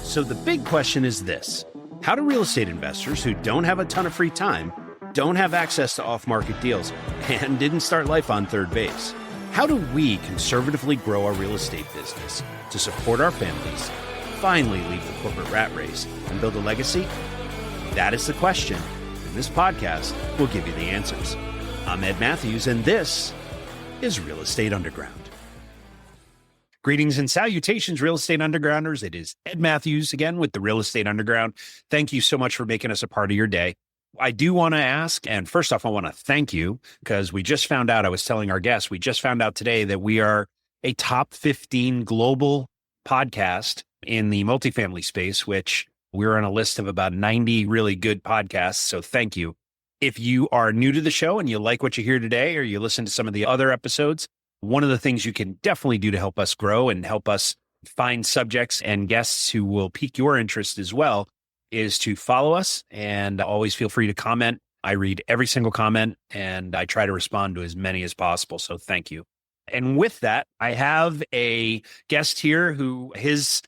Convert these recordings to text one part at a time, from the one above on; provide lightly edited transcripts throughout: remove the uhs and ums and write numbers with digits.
So the big question is this: how do real estate investors who don't have a ton of free time, don't have access to off-market deals, and didn't start life on third base, how do we conservatively grow our real estate business to support our families, finally leave the corporate rat race, and build a legacy? That is the question, and this podcast will give you the answers. I'm Ed Matthews, and this is Real Estate Underground. Greetings and salutations, Real Estate Undergrounders. It is Ed Matthews again with the Real Estate Underground. Thank you so much for making us a part of your day. I do want to ask, and first off, I want to thank you because we just found out, I was telling our guests, we just found out today that we are a top 15 global podcast in the multifamily space, which we're on a list of about 90 really good podcasts. So thank you. If you are new to the show and you like what you hear today, or you listen to some of the other episodes, one of the things you can definitely do to help us grow and help us find subjects and guests who will pique your interest as well is to follow us, and always feel free to comment. I read every single comment and I try to respond to as many as possible. So thank you. And with that, I have a guest here who his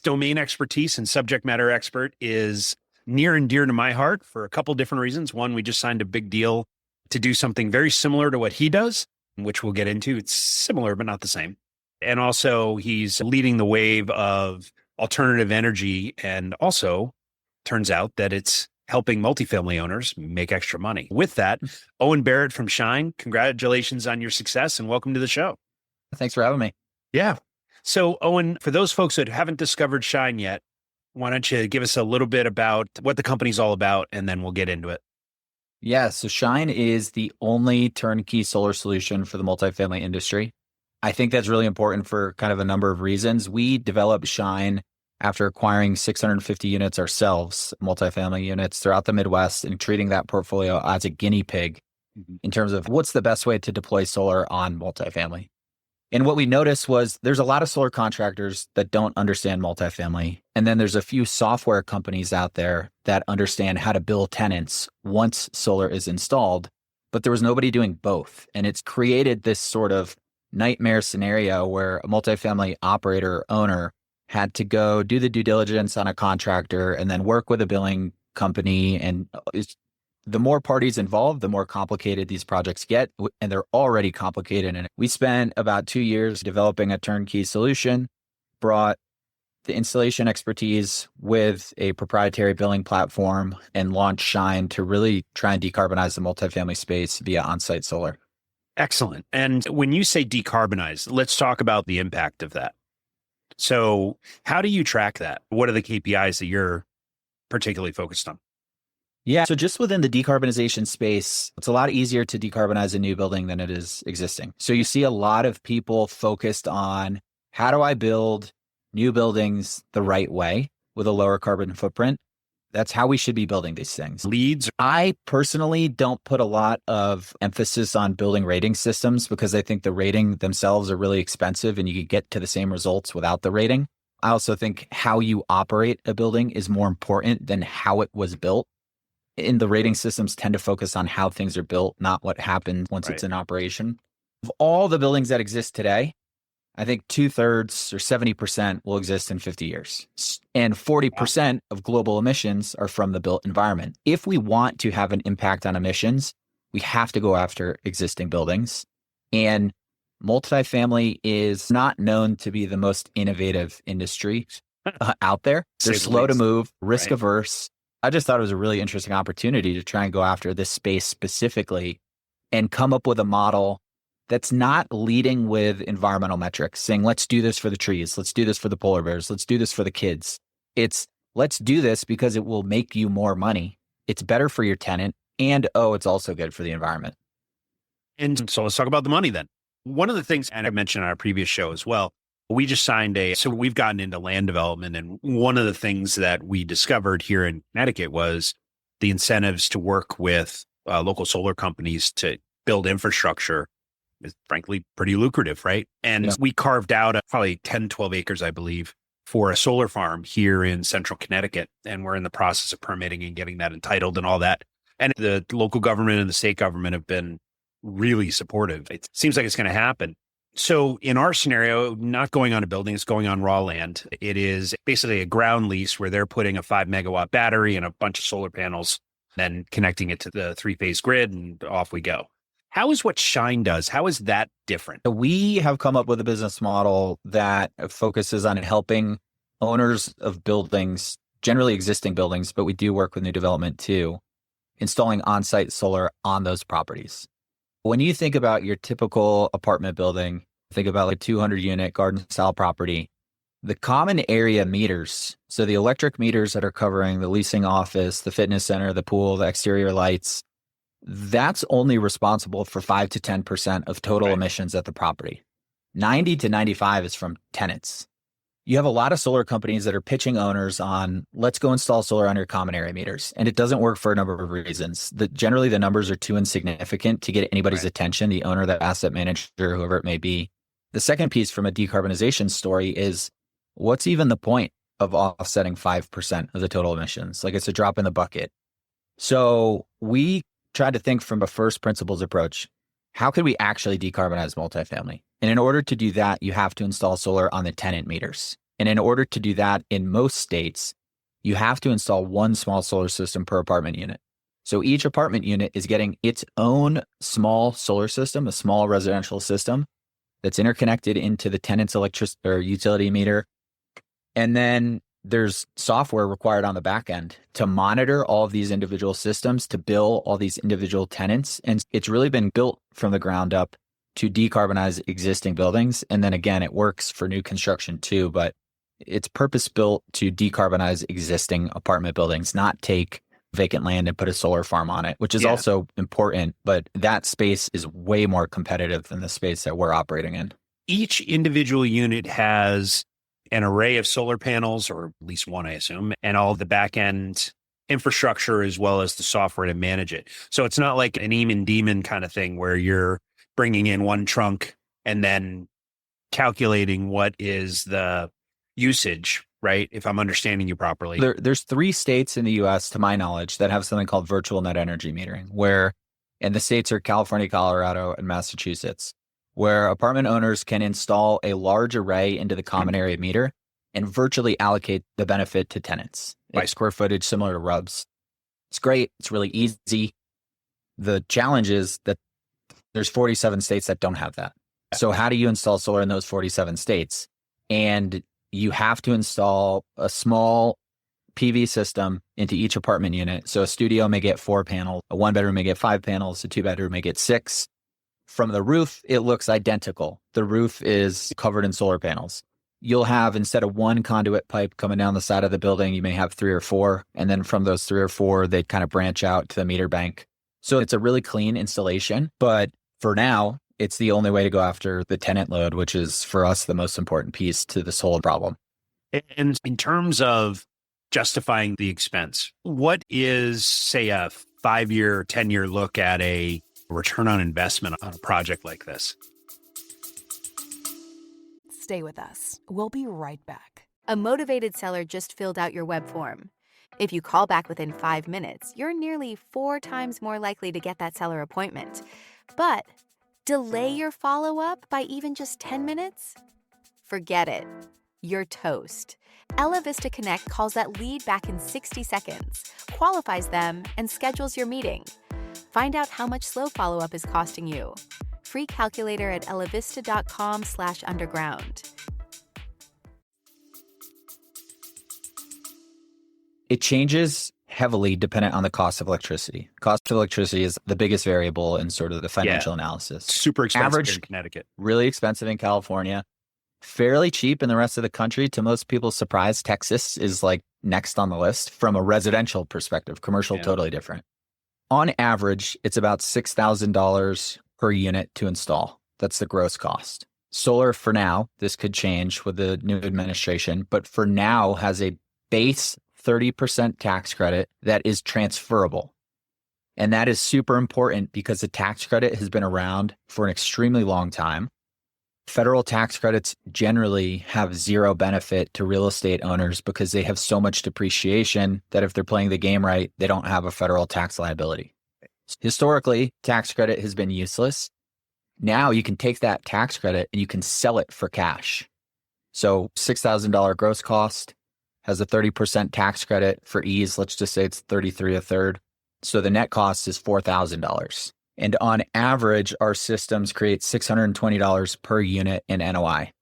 domain expertise and subject matter expert is near and dear to my heart for a couple different reasons. One, we just signed a big deal to do something very similar to what he does, which we'll get into. It's similar, but not the same. And also he's leading the wave of alternative energy. And also turns out that it's helping multifamily owners make extra money. With that, Owen Barrett from Shine, congratulations on your success and welcome to the show. Thanks for having me. Yeah. So Owen, for those folks that haven't discovered Shine yet, why don't you give us a little bit about what the company's all about, and then we'll get into it. Yeah, so Shine is the only turnkey solar solution for the multifamily industry. I think that's really important for kind of a number of reasons. We developed Shine after acquiring 650 units ourselves, multifamily units throughout the Midwest, and treating that portfolio as a guinea pig in terms of what's the best way to deploy solar on multifamily. And what we noticed was there's a lot of solar contractors that don't understand multifamily. And then there's a few software companies out there that understand how to bill tenants once solar is installed, but there was nobody doing both. And it's created this sort of nightmare scenario where a multifamily operator or owner had to go do the due diligence on a contractor and then work with a billing company. And the more parties involved, the more complicated these projects get, and they're already complicated. And we spent about 2 years developing a turnkey solution, brought the installation expertise with a proprietary billing platform, and launched Shine to really try and decarbonize the multifamily space via on-site solar. Excellent. And when you say decarbonize, let's talk about the impact of that. So how do you track that? What are the KPIs that you're particularly focused on? Yeah. So just within the decarbonization space, it's a lot easier to decarbonize a new building than it is existing. So you see a lot of people focused on how do I build new buildings the right way with a lower carbon footprint? That's how we should be building these things. Leads. I personally don't put a lot of emphasis on building rating systems because I think the rating themselves are really expensive and you could get to the same results without the rating. I also think how you operate a building is more important than how it was built. And the rating systems tend to focus on how things are built, not what happens once it's in operation. Of all the buildings that exist today, I think 2/3 or 70% will exist in 50 years. And 40% of global emissions are from the built environment. If we want to have an impact on emissions, we have to go after existing buildings. And multifamily is not known to be the most innovative industry out there. They're slow to move, risk averse. I just thought it was a really interesting opportunity to try and go after this space specifically and come up with a model that's not leading with environmental metrics, saying, let's do this for the trees, let's do this for the polar bears, let's do this for the kids. It's, let's do this because it will make you more money. It's better for your tenant, and it's also good for the environment. And so let's talk about the money then. One of the things, and I mentioned on our previous show as well, we just signed so we've gotten into land development. And one of the things that we discovered here in Connecticut was the incentives to work with local solar companies to build infrastructure is frankly pretty lucrative, right? And we carved out probably 10, 12 acres, I believe, for a solar farm here in central Connecticut. And we're in the process of permitting and getting that entitled and all that. And the local government and the state government have been really supportive. It seems like it's going to happen. So in our scenario, not going on a building, it's going on raw land. It is basically a ground lease where they're putting a 5 megawatt battery and a bunch of solar panels, then connecting it to the three-phase grid, and off we go. How is what Shine does? How is that different? We have come up with a business model that focuses on helping owners of buildings, generally existing buildings, but we do work with new development too, installing on-site solar on those properties. When you think about your typical apartment building, think about like 200 unit garden style property, the common area meters, so the electric meters that are covering the leasing office, the fitness center, the pool, the exterior lights, that's only responsible for 5 to 10% of total emissions at the property. 90 to 95 is from tenants. You have a lot of solar companies that are pitching owners on, let's go install solar on your common area meters. And it doesn't work for a number of reasons. Generally, the numbers are too insignificant to get anybody's attention, the owner, the asset manager, whoever it may be. The second piece from a decarbonization story is, what's even the point of offsetting 5% of the total emissions? Like, it's a drop in the bucket. So we tried to think from a first principles approach. How could we actually decarbonize multifamily? And in order to do that, you have to install solar on the tenant meters. And in order to do that, in most states, you have to install one small solar system per apartment unit. So each apartment unit is getting its own small solar system, a small residential system that's interconnected into the tenant's electricity or utility meter. And then there's software required on the back end to monitor all of these individual systems, to bill all these individual tenants. And it's really been built from the ground up to decarbonize existing buildings. And then again, it works for new construction too, but it's purpose built to decarbonize existing apartment buildings, not take vacant land and put a solar farm on it, which is also important. But that space is way more competitive than the space that we're operating in. Each individual unit has an array of solar panels, or at least one, I assume, and all the back end infrastructure as well as the software to manage it. So it's not like an Eamon Demon kind of thing where you're bringing in one trunk and then calculating what is the usage, right? If I'm understanding you properly. There's 3 states in the US, to my knowledge, that have something called virtual net energy metering, and the states are California, Colorado, and Massachusetts, where apartment owners can install a large array into the common area meter and virtually allocate the benefit to tenants by square footage, similar to RUBS. It's great. It's really easy. The challenge is that there's 47 states that don't have that. So how do you install solar in those 47 states? And you have to install a small PV system into each apartment unit. So a studio may get 4 panels, a 1-bedroom may get 5 panels, a 2-bedroom may get 6. From the roof, it looks identical. The roof is covered in solar panels. You'll have, instead of 1 conduit pipe coming down the side of the building, you may have 3 or 4. And then from those 3 or 4, they kind of branch out to the meter bank. So it's a really clean installation. But for now, it's the only way to go after the tenant load, which is for us the most important piece to this whole problem. And in terms of justifying the expense, what is, say, a 5-year, 10-year look at a return on investment on a project like this? Stay with us. We'll be right back. A motivated seller just filled out your web form. If you call back within 5 minutes, you're nearly 4 times more likely to get that seller appointment. But delay your follow-up by even just 10 minutes? Forget it. You're toast. Ella Vista Connect calls that lead back in 60 seconds, qualifies them, and schedules your meeting. Find out how much slow follow-up is costing you. Free calculator at ellavista.com/underground. It changes heavily dependent on the cost of electricity. Cost of electricity is the biggest variable in sort of the financial analysis. Super expensive Average, in Connecticut. Really expensive in California. Fairly cheap in the rest of the country. To most people's surprise, Texas is like next on the list from a residential perspective. Commercial, totally different. On average, it's about $6,000 per unit to install. That's the gross cost. Solar, for now, this could change with the new administration, but for now has a base 30% tax credit that is transferable. And that is super important because the tax credit has been around for an extremely long time. Federal tax credits generally have zero benefit to real estate owners because they have so much depreciation that if they're playing the game right, they don't have a federal tax liability. Historically, tax credit has been useless. Now you can take that tax credit and you can sell it for cash. So $6,000 gross cost has a 30% tax credit for ease. Let's just say it's 33 a third. So the net cost is $4,000. And on average, our systems create $620 per unit in NOI.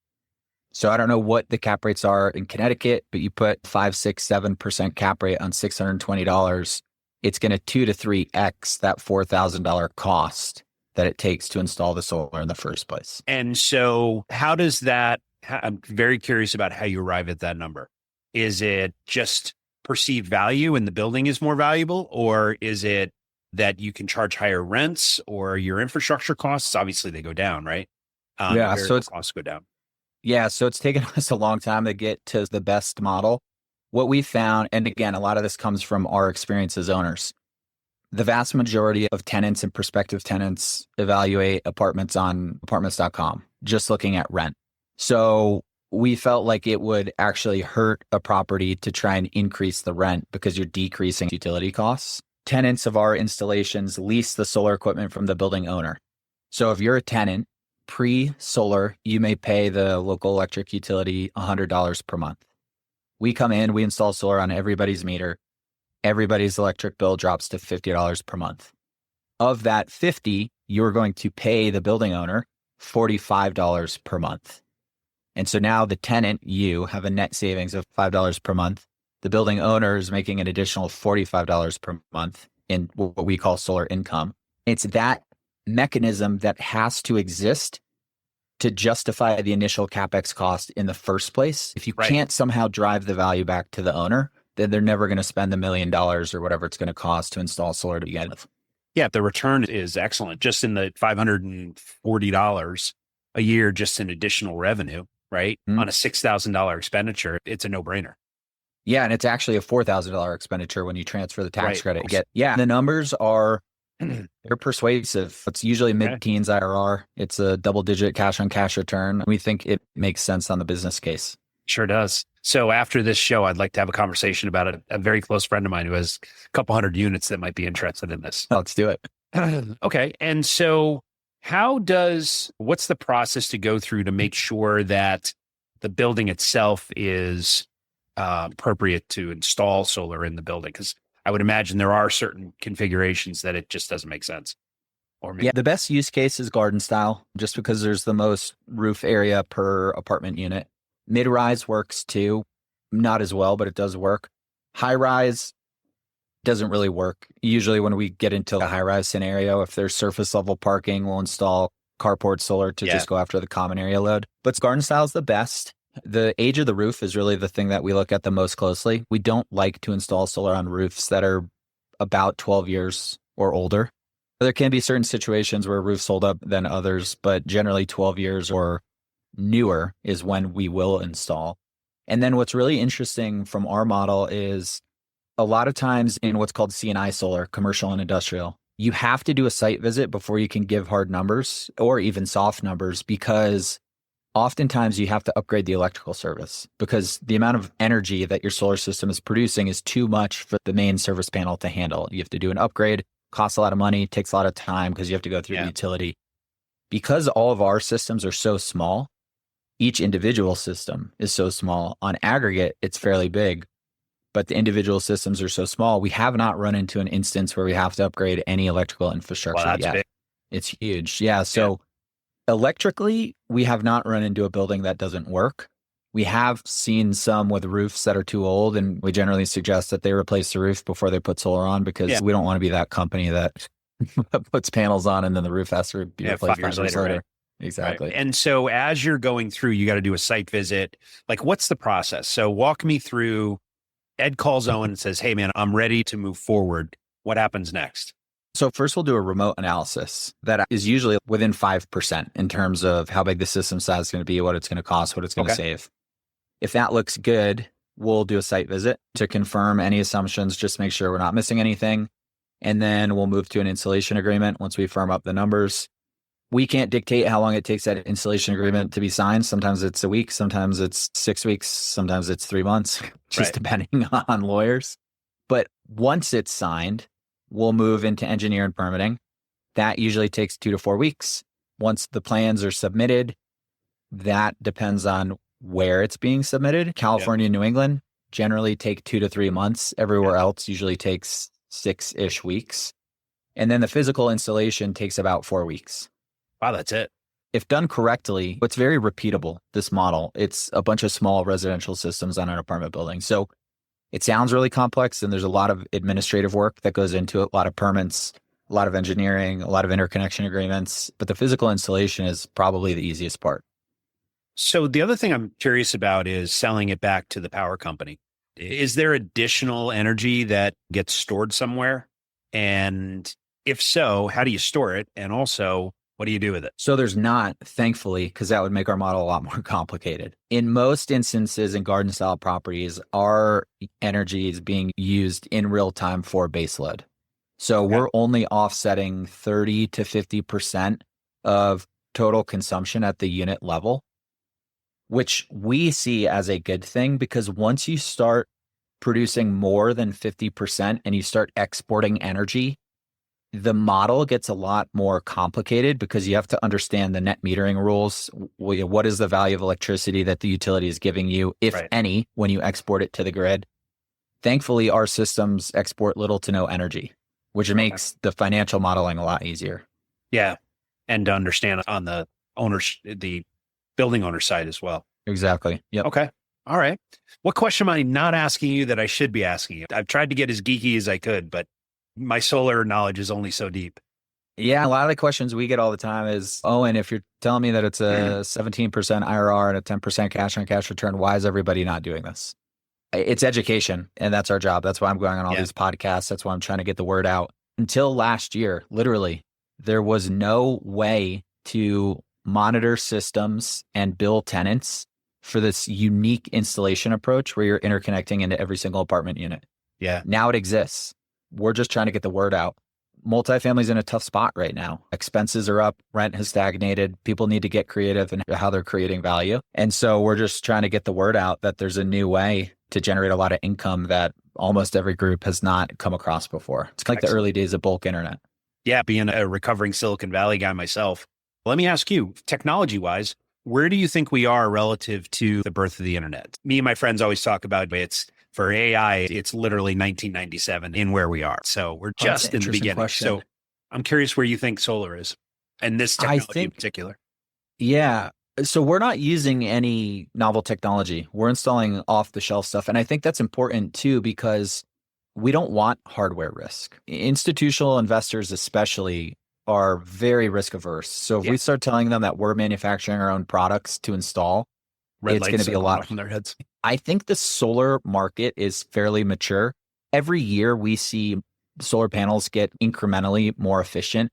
So I don't know what the cap rates are in Connecticut, but you put 5, 6, 7% cap rate on $620, it's going to 2 to 3x that $4,000 cost that it takes to install the solar in the first place. And so how does that, I'm very curious about how you arrive at that number. Is it just perceived value and the building is more valuable, or is it that you can charge higher rents, or your infrastructure costs? Obviously they go down, right? Yeah, so it's costs go down. Yeah, so it's taken us a long time to get to the best model. What we found, and again, a lot of this comes from our experience as owners. The vast majority of tenants and prospective tenants evaluate apartments on apartments.com, just looking at rent. So we felt like it would actually hurt a property to try and increase the rent because you're decreasing utility costs. Tenants of our installations lease the solar equipment from the building owner. So if you're a tenant, pre-solar, you may pay the local electric utility $100 per month. We come in, we install solar on everybody's meter. Everybody's electric bill drops to $50 per month. Of that $50, you're going to pay the building owner $45 per month. And so now the tenant, you have a net savings of $5 per month. The building owner is making an additional $45 per month in what we call solar income. It's that mechanism that has to exist to justify the initial CapEx cost in the first place. If you can't somehow drive the value back to the owner, then they're never going to spend $1 million or whatever it's going to cost to install solar to begin with. Yeah, the return is excellent. Just in the $540 a year, just in additional revenue, right? On a $6,000 expenditure, it's a no-brainer. Yeah, and it's actually a $4,000 expenditure when you transfer the tax credit. The numbers are, they're persuasive. It's usually mid-teens IRR. It's a double-digit cash-on-cash return. We think it makes sense on the business case. Sure does. So after this show, I'd like to have a conversation about it. A very close friend of mine who has a couple hundred units that might be interested in this. Let's do it. Okay. And so what's the process to go through to make sure that the building itself is appropriate to install solar in the building? Because I would imagine there are certain configurations that it just doesn't make sense. Yeah, the best use case is garden style, just because there's the most roof area per apartment unit. Mid-rise works too, not as well, but it does work. High-rise doesn't really work. Usually when we get into the high-rise scenario, if there's surface level parking, we'll install carport solar to just go after the common area load. But garden style is the best. The age of the roof is really the thing that we look at the most closely. We don't like to install solar on roofs that are about 12 years or older. There can be certain situations where roofs hold up than others, but generally 12 years or newer is when we will install. And then what's really interesting from our model is a lot of times in what's called C&I solar, commercial and industrial, you have to do a site visit before you can give hard numbers or even soft numbers, because oftentimes you have to upgrade the electrical service because the amount of energy that your solar system is producing is too much for the main service panel to handle. You have to do an upgrade, costs a lot of money, takes a lot of time because you have to go through the utility. Because all of our systems are so small, each individual system is so small. On aggregate, it's fairly big, but the individual systems are so small, we have not run into an instance where we have to upgrade any electrical infrastructure yet. Big. It's huge. Yeah. So electrically, we have not run into a building that doesn't work. We have seen some with roofs that are too old, and we generally suggest that they replace the roof before they put solar on, because we don't want to be that company that puts panels on and then the roof has to be replaced 5 years later. Right? Exactly. Right. And so as you're going through, you got to do a site visit. Like, what's the process? So walk me through. Ed calls Owen and says, hey, man, I'm ready to move forward. What happens next? So first we'll do a remote analysis that is usually within 5% in terms of how big the system size is going to be, what it's going to cost, what it's going to save. If that looks good, we'll do a site visit to confirm any assumptions, just make sure we're not missing anything. And then we'll move to an installation agreement once we firm up the numbers. We can't dictate how long it takes that installation agreement to be signed. Sometimes it's a week, sometimes it's 6 weeks, sometimes it's 3 months, just depending on lawyers. But once it's signed, we'll move into engineer and permitting. That usually takes 2 to 4 weeks. Once the plans are submitted, that depends on where it's being submitted. California, New England generally take 2 to 3 months. Everywhere else usually takes 6-ish weeks. And then the physical installation takes about 4 weeks. Wow, that's it. If done correctly, it's very repeatable, this model. It's a bunch of small residential systems on an apartment building. So it sounds really complex, and there's a lot of administrative work that goes into it, a lot of permits, a lot of engineering, a lot of interconnection agreements. But the physical installation is probably the easiest part. So the other thing I'm curious about is selling it back to the power company. Is there additional energy that gets stored somewhere? And if so, how do you store it? And also, what do you do with it? So there's not, thankfully, because that would make our model a lot more complicated. In most instances in garden style properties, our energy is being used in real time for baseload. So we're only offsetting 30 to 50% of total consumption at the unit level, which we see as a good thing, because once you start producing more than 50% and you start exporting energy, the model gets a lot more complicated because you have to understand the net metering rules. What is the value of electricity that the utility is giving you, if any, when you export it to the grid? Thankfully, our systems export little to no energy, which makes the financial modeling a lot easier. Yeah. And to understand on the building owner side as well. Exactly. Yep. Okay. All right. What question am I not asking you that I should be asking you? I've tried to get as geeky as I could, but my solar knowledge is only so deep. Yeah. A lot of the questions we get all the time is, Owen, if you're telling me that it's a 17% IRR and a 10% cash on cash return, why is everybody not doing this? It's education, and that's our job. That's why I'm going on all these podcasts. That's why I'm trying to get the word out. Until last year, literally, there was no way to monitor systems and bill tenants for this unique installation approach where you're interconnecting into every single apartment unit. Yeah. Now it exists. We're just trying to get the word out. Multifamily's in a tough spot right now. Expenses are up. Rent has stagnated. People need to get creative in how they're creating value. And so we're just trying to get the word out that there's a new way to generate a lot of income that almost every group has not come across before. It's like the early days of bulk internet. Yeah. Being a recovering Silicon Valley guy myself, let me ask you, technology-wise, where do you think we are relative to the birth of the internet? Me and my friends always talk about for AI, it's literally 1997 in where we are. So we're just in the beginning. Question. So I'm curious where you think solar is and this technology in particular. Yeah. So we're not using any novel technology. We're installing off the shelf stuff. And I think that's important too, because we don't want hardware risk. Institutional investors especially are very risk averse. So if we start telling them that we're manufacturing our own products to install, it's going to be a lot on their heads. I think the solar market is fairly mature. Every year we see solar panels get incrementally more efficient,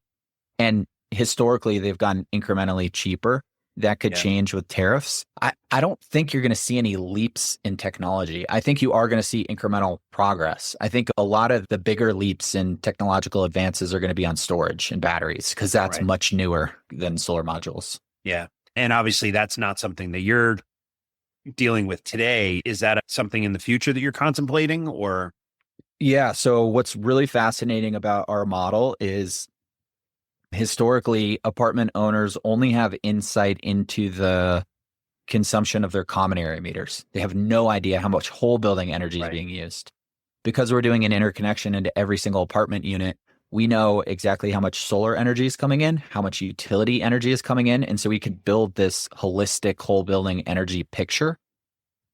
and historically they've gotten incrementally cheaper. That could change with tariffs. I don't think you're going to see any leaps in technology. I think you are going to see incremental progress. I think a lot of the bigger leaps in technological advances are going to be on storage and batteries, because that's much newer than solar modules. Yeah. And obviously that's not something that you're dealing with today. Is that something in the future that you're contemplating, or? Yeah. So what's really fascinating about our model is historically apartment owners only have insight into the consumption of their common area meters. They have no idea how much whole building energy is being used. Because we're doing an interconnection into every single apartment unit, we know exactly how much solar energy is coming in, how much utility energy is coming in. And so we could build this holistic whole building energy picture.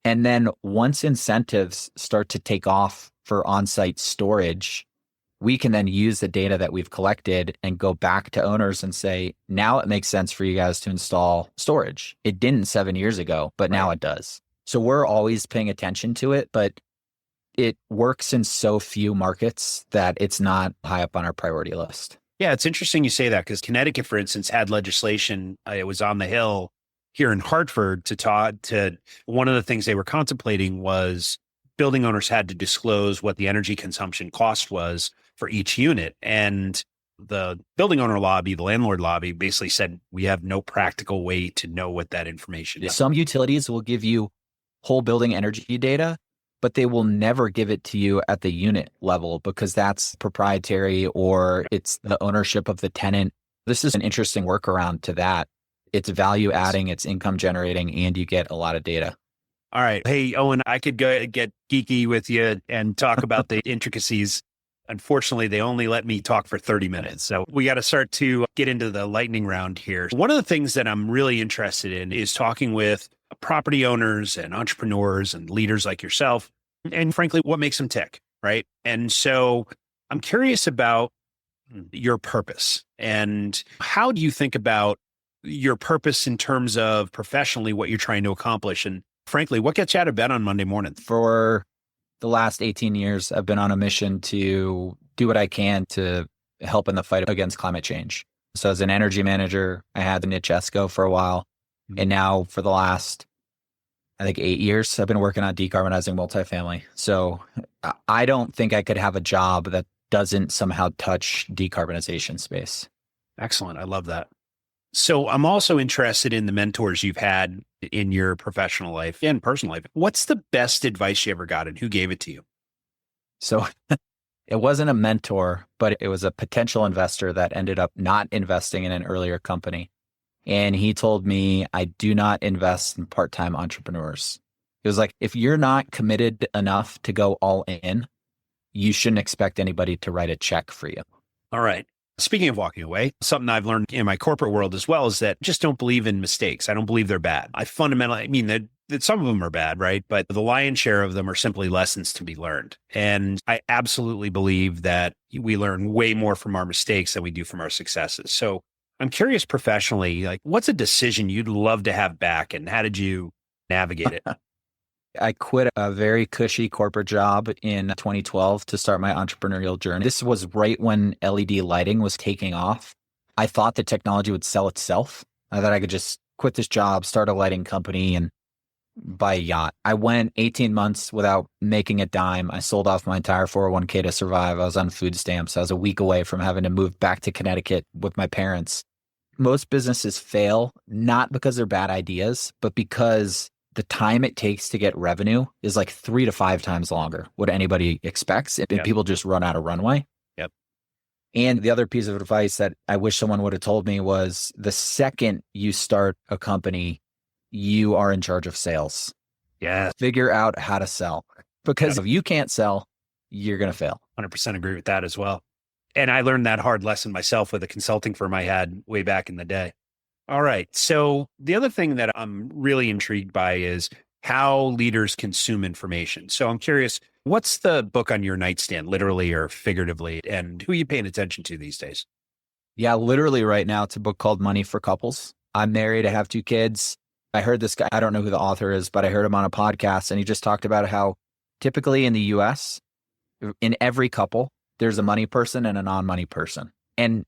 And then once incentives start to take off for on-site storage, we can then use the data that we've collected and go back to owners and say, now it makes sense for you guys to install storage. It didn't 7 years ago, but now it does. So we're always paying attention to it, but it works in so few markets that it's not high up on our priority list. Yeah, it's interesting you say that, because Connecticut, for instance, had legislation. It was on the Hill here in Hartford to one of the things they were contemplating was building owners had to disclose what the energy consumption cost was for each unit. And the building owner lobby, the landlord lobby, basically said, we have no practical way to know what that information is. Some utilities will give you whole building energy data, but they will never give it to you at the unit level because that's proprietary, or it's the ownership of the tenant. This is an interesting workaround to that. It's value adding, it's income generating, and you get a lot of data. All right. Hey, Owen, I could go get geeky with you and talk about the intricacies. Unfortunately, they only let me talk for 30 minutes. So we got to start to get into the lightning round here. One of the things that I'm really interested in is talking with property owners and entrepreneurs and leaders like yourself, and frankly, what makes them tick, right? And so I'm curious about your purpose and how do you think about your purpose in terms of professionally what you're trying to accomplish? And frankly, what gets you out of bed on Monday morning? For the last 18 years, I've been on a mission to do what I can to help in the fight against climate change. So as an energy manager, I had the niche ESCO for a while. And now for the last, I think 8 years, I've been working on decarbonizing multifamily. So I don't think I could have a job that doesn't somehow touch decarbonization space. Excellent. I love that. So I'm also interested in the mentors you've had in your professional life and personal life. What's the best advice you ever got and who gave it to you? So it wasn't a mentor, but it was a potential investor that ended up not investing in an earlier company. And he told me, I do not invest in part-time entrepreneurs. It was like, if you're not committed enough to go all in, you shouldn't expect anybody to write a check for you. All right. Speaking of walking away, something I've learned in my corporate world as well is that just don't believe in mistakes. I don't believe they're bad. I mean that some of them are bad, right? But the lion's share of them are simply lessons to be learned. And I absolutely believe that we learn way more from our mistakes than we do from our successes. So I'm curious professionally, like what's a decision you'd love to have back and how did you navigate it? I quit a very cushy corporate job in 2012 to start my entrepreneurial journey. This was right when LED lighting was taking off. I thought the technology would sell itself. I thought I could just quit this job, start a lighting company, and buy a yacht. I went 18 months without making a dime. I sold off my entire 401k to survive. I was on food stamps. I was a week away from having to move back to Connecticut with my parents. Most businesses fail, not because they're bad ideas, but because the time it takes to get revenue is like 3 to 5 times longer what anybody expects. And people just run out of runway. Yep. And the other piece of advice that I wish someone would have told me was the second you start a company, you are in charge of sales. Yeah. Figure out how to sell, because if you can't sell, you're going to fail. 100% agree with that as well. And I learned that hard lesson myself with a consulting firm I had way back in the day. All right. So the other thing that I'm really intrigued by is how leaders consume information. So I'm curious, what's the book on your nightstand, literally or figuratively, and who are you paying attention to these days? Yeah, literally right now, it's a book called Money for Couples. I'm married. I have 2 kids. I heard this guy, I don't know who the author is, but I heard him on a podcast and he just talked about how typically in the US, in every couple, there's a money person and a non-money person. And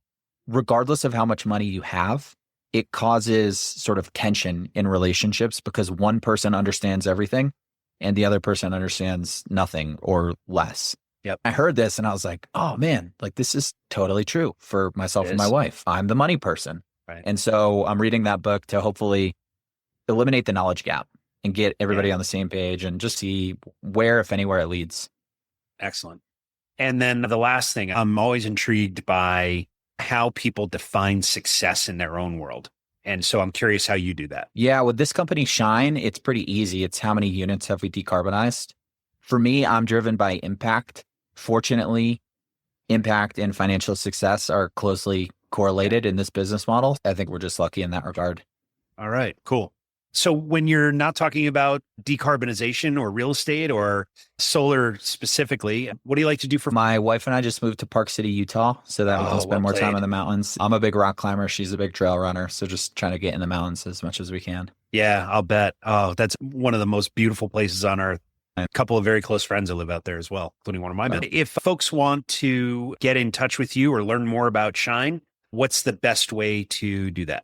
regardless of how much money you have, it causes sort of tension in relationships because one person understands everything and the other person understands nothing or less. Yep. I heard this and I was like, oh man, like this is totally true for myself and my wife. I'm the money person. Right. And so I'm reading that book to hopefully eliminate the knowledge gap and get everybody on the same page and just see where, if anywhere, it leads. Excellent. And then the last thing, I'm always intrigued by how people define success in their own world. And so I'm curious how you do that. Yeah, with this company, Shine, it's pretty easy. It's how many units have we decarbonized? For me, I'm driven by impact. Fortunately, impact and financial success are closely correlated in this business model. I think we're just lucky in that regard. All right, cool. So when you're not talking about decarbonization or real estate or solar specifically, what do you like to do for My wife and I just moved to Park City, Utah, so that we can spend more time in the mountains. I'm a big rock climber. She's a big trail runner. So just trying to get in the mountains as much as we can. Yeah, I'll bet. Oh, that's one of the most beautiful places on earth. A couple of very close friends that live out there as well, including one of my men. If folks want to get in touch with you or learn more about Shine, what's the best way to do that?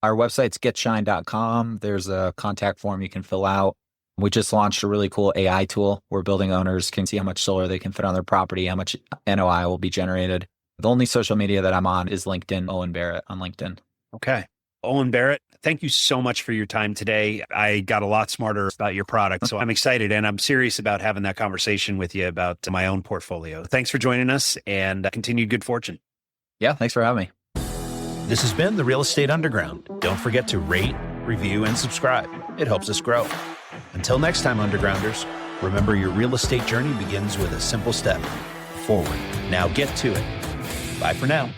Our website's getshine.com. There's a contact form you can fill out. We just launched a really cool AI tool where building owners can see how much solar they can fit on their property, how much NOI will be generated. The only social media that I'm on is LinkedIn, Owen Barrett on LinkedIn. Okay. Owen Barrett, thank you so much for your time today. I got a lot smarter about your product, so I'm excited and I'm serious about having that conversation with you about my own portfolio. Thanks for joining us and continued good fortune. Yeah, thanks for having me. This has been the Real Estate Underground. Don't forget to rate, review, and subscribe. It helps us grow. Until next time, Undergrounders, remember your real estate journey begins with a simple step forward. Now get to it. Bye for now.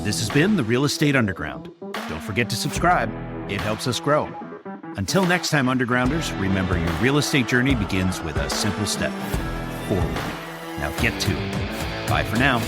This has been the Real Estate Underground. Don't forget to subscribe. It helps us grow. Until next time, Undergrounders, remember your real estate journey begins with a simple step forward. Now get to it. Bye for now.